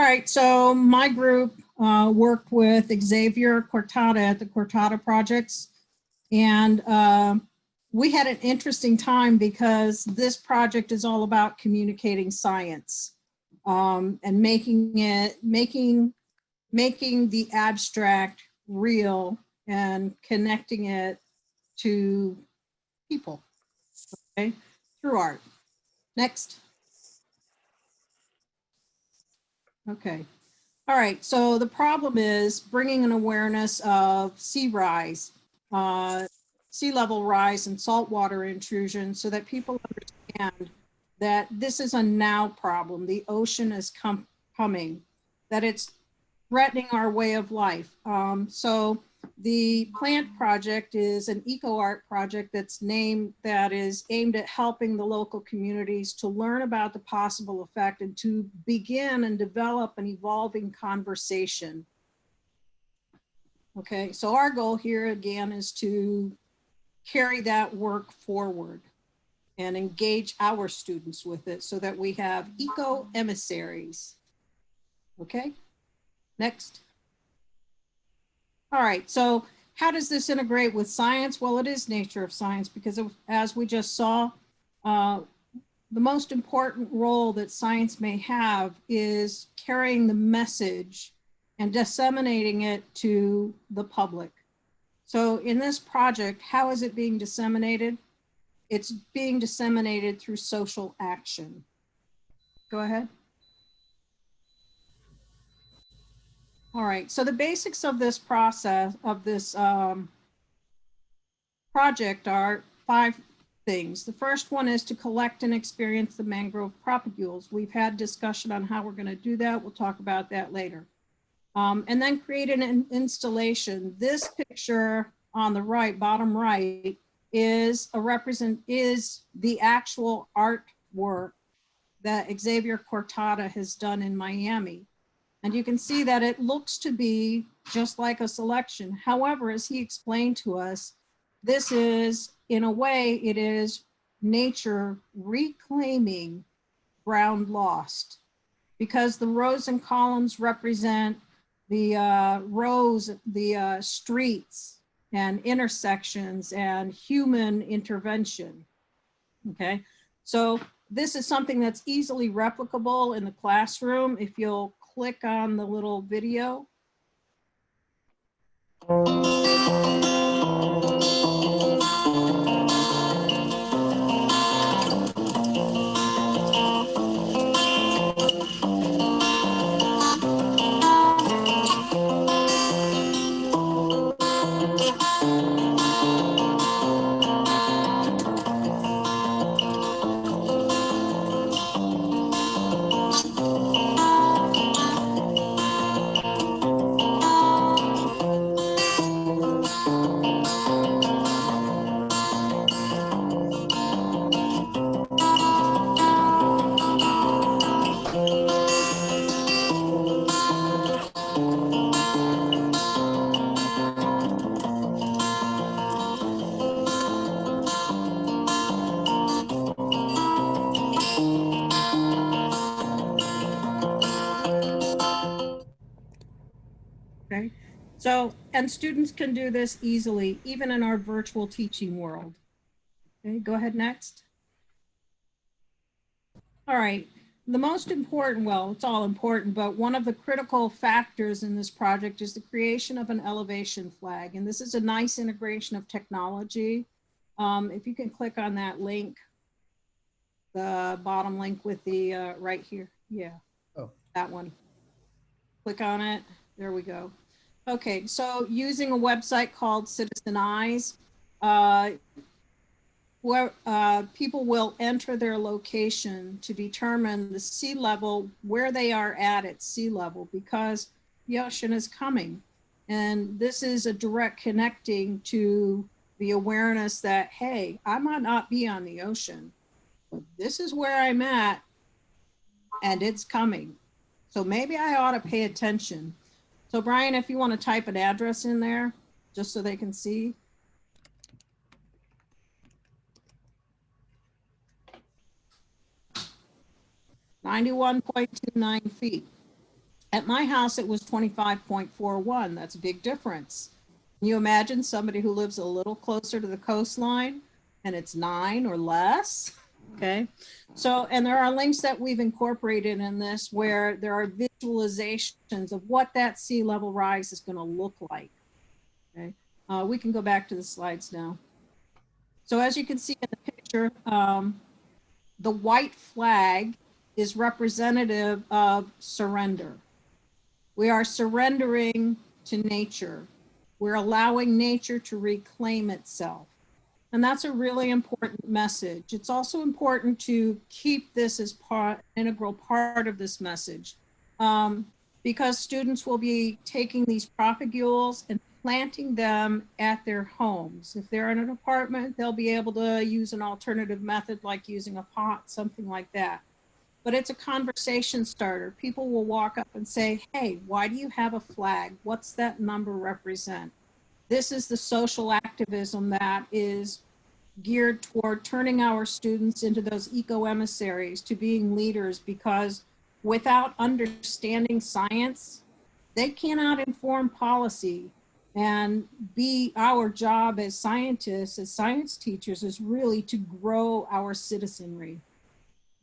right, so my group worked with Xavier Cortada at the Cortada projects, and we had an interesting time because this project is all about communicating science and making the abstract real and connecting it to people, okay, through art. Next. Okay. All right, so the problem is bringing an awareness of sea rise, sea level rise and saltwater intrusion so that people understand that this is a now problem. The ocean is coming, that it's threatening our way of life. So the plant project is an eco art project that is aimed at helping the local communities to learn about the possible effect and to begin and develop an evolving conversation. Okay, so our goal here again is to carry that work forward and engage our students with it so that we have eco emissaries. Okay, next. All right, so how does this integrate with science? Well, it is nature of science because as we just saw, the most important role that science may have is carrying the message and disseminating it to the public. So in this project, how is it being disseminated? It's being disseminated through social action. Go ahead. All right, so the basics of this process, of this project are 5 things. The first one is to collect and experience the mangrove propagules. We've had discussion on how we're going to do that. We'll talk about that later. And then create an installation. This picture on the right, bottom right, is the actual artwork that Xavier Cortada has done in Miami. And you can see that it looks to be just like a selection. However, as he explained to us, this is, in a way, it is nature reclaiming ground lost, because the rows and columns represent the streets and intersections and human intervention. Okay, so this is something that's easily replicable in the classroom. If you'll click on the little video. Okay, so, and students can do this easily, even in our virtual teaching world. Okay, go ahead next. All right, the most important, well, it's all important, but one of the critical factors in this project is the creation of an elevation flag. And this is a nice integration of technology. If you can click on that link, the bottom link with the right here. Yeah, oh, that one. Click on it. There we go. Okay, so using a website called Citizen Eyes, where people will enter their location to determine the sea level, where they are at sea level, because the ocean is coming. And this is a direct connecting to the awareness that, hey, I might not be on the ocean, but this is where I'm at and it's coming. So maybe I ought to pay attention. So Brian, if you want to type an address in there, just so they can see. .29 feet. At my house, it was 25.41. That's a big difference. Can you imagine somebody who lives a little closer to the coastline and it's 9 or less? Okay. So, and there are links that we've incorporated in this where there are visualizations of what that sea level rise is going to look like. Okay. We can go back to the slides now. So as you can see in the picture, the white flag is representative of surrender. We are surrendering to nature. We're allowing nature to reclaim itself. And that's a really important message. It's also important to keep this as an integral part of this message, because students will be taking these propagules and planting them at their homes. If they're in an apartment, they'll be able to use an alternative method like using a pot, something like that. But it's a conversation starter. People will walk up and say, hey, why do you have a flag? What's that number represent? This is the social activism that is geared toward turning our students into those eco-emissaries, to being leaders, because without understanding science, they cannot inform policy. And our job as scientists, as science teachers, is really to grow our citizenry.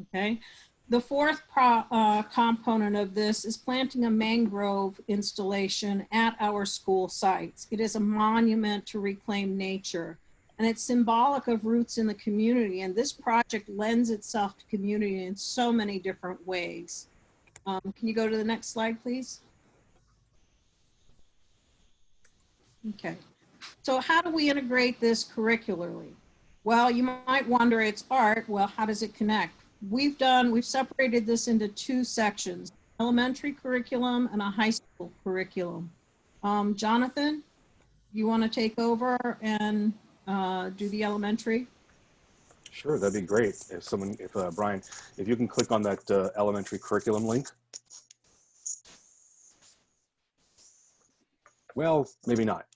Okay. The fourth component of this is planting a mangrove installation at our school sites. It is a monument to reclaim nature, and it's symbolic of roots in the community. And this project lends itself to community in so many different ways. Can you go to the next slide, please? Okay. So how do we integrate this curricularly? Well, you might wonder, it's art. Well, how does it connect? We've separated this into 2 sections, elementary curriculum and a high school curriculum. Jonathan, you want to take over and do the elementary? Sure, that'd be great. If Brian, if you can click on that elementary curriculum link. Well, maybe not.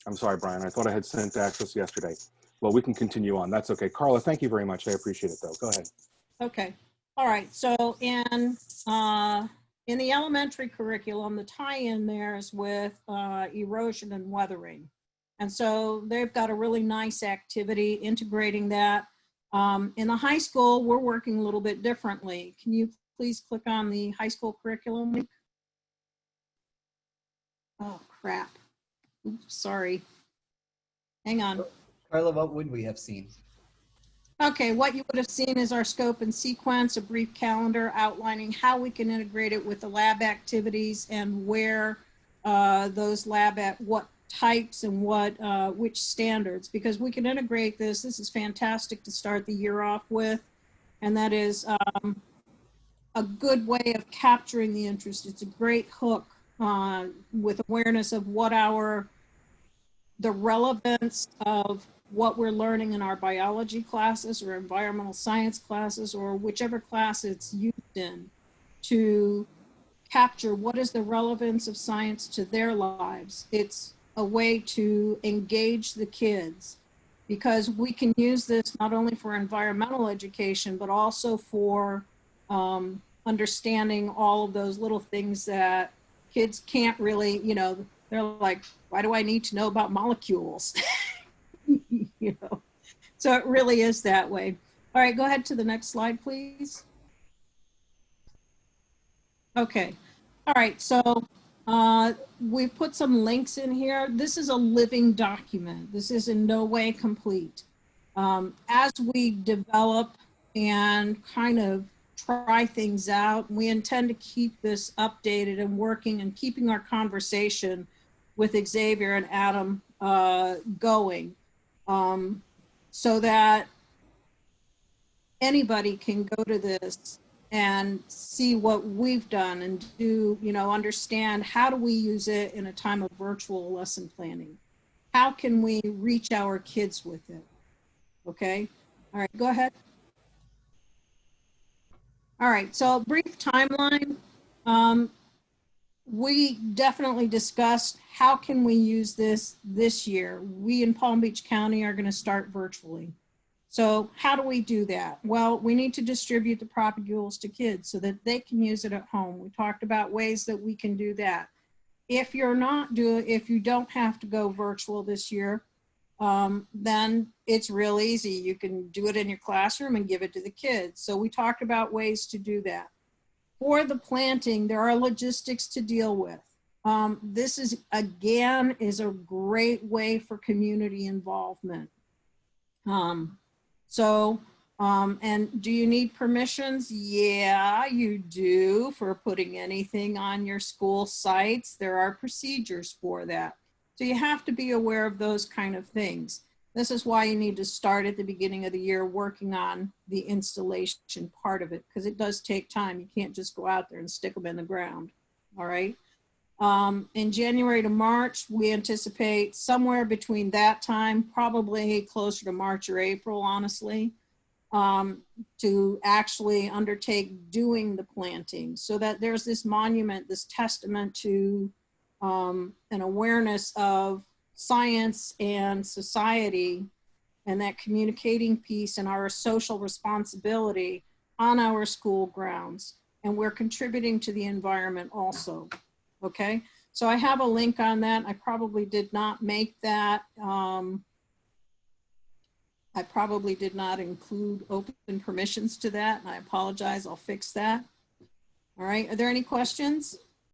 I'm sorry, Brian. I thought I had sent access yesterday. Well, we can continue on. That's okay. Carla, thank you very much. I appreciate it, though. Go ahead. Okay. All right. So in the elementary curriculum, the tie-in there is with erosion and weathering. And so they've got a really nice activity integrating that. In the high school, we're working a little bit differently. Can you please click on the high school curriculum link? Oh, crap. Oops, sorry. Hang on. Carla, what would we have seen? Okay, what you would have seen is our scope and sequence, a brief calendar outlining how we can integrate it with the lab activities and where those what types and which standards, because we can integrate this. This is fantastic to start the year off with, and that is a good way of capturing the interest. It's a great hook with awareness of what the relevance of what we're learning in our biology classes or environmental science classes or whichever class it's used in, to capture what is the relevance of science to their lives. It's a way to engage the kids, because we can use this not only for environmental education, but also for understanding all of those little things that kids can't really, they're like, why do I need to know about molecules? So it really is that way. All right, go ahead to the next slide, please. Okay. All right, so we've put some links in here. This is a living document. This is in no way complete. As we develop and kind of try things out, we intend to keep this updated and working and keeping our conversation with Xavier and Adam going, so that anybody can go to this and see what we've done and do, understand how do we use it in a time of virtual lesson planning? How can we reach our kids with it? Okay. All right, go ahead. All right, so brief timeline. We definitely discussed how can we use this year. We in Palm Beach County are going to start virtually. So how do we do that? Well, we need to distribute the propagules to kids so that they can use it at home. We talked about ways that we can do that. If you don't have to go virtual this year, then it's real easy. You can do it in your classroom and give it to the kids. So we talked about ways to do that. For the planting, there are logistics to deal with. This is a great way for community involvement. And do you need permissions? Yeah, you do for putting anything on your school sites. There are procedures for that. So you have to be aware of those kind of things. This is why you need to start at the beginning of the year working on the installation part of it, because it does take time. You can't just go out there and stick them in the ground. All right. In January to March, we anticipate somewhere between that time, probably closer to March or April, honestly, to actually undertake doing the planting, so that there's this monument, this testament to an awareness of science and society, and that communicating piece and our social responsibility on our school grounds. And we're contributing to the environment also. Okay, so I have a link on that. I probably did not make that. I probably did not include open permissions to that, and I apologize. I'll fix that. All right, are there any questions?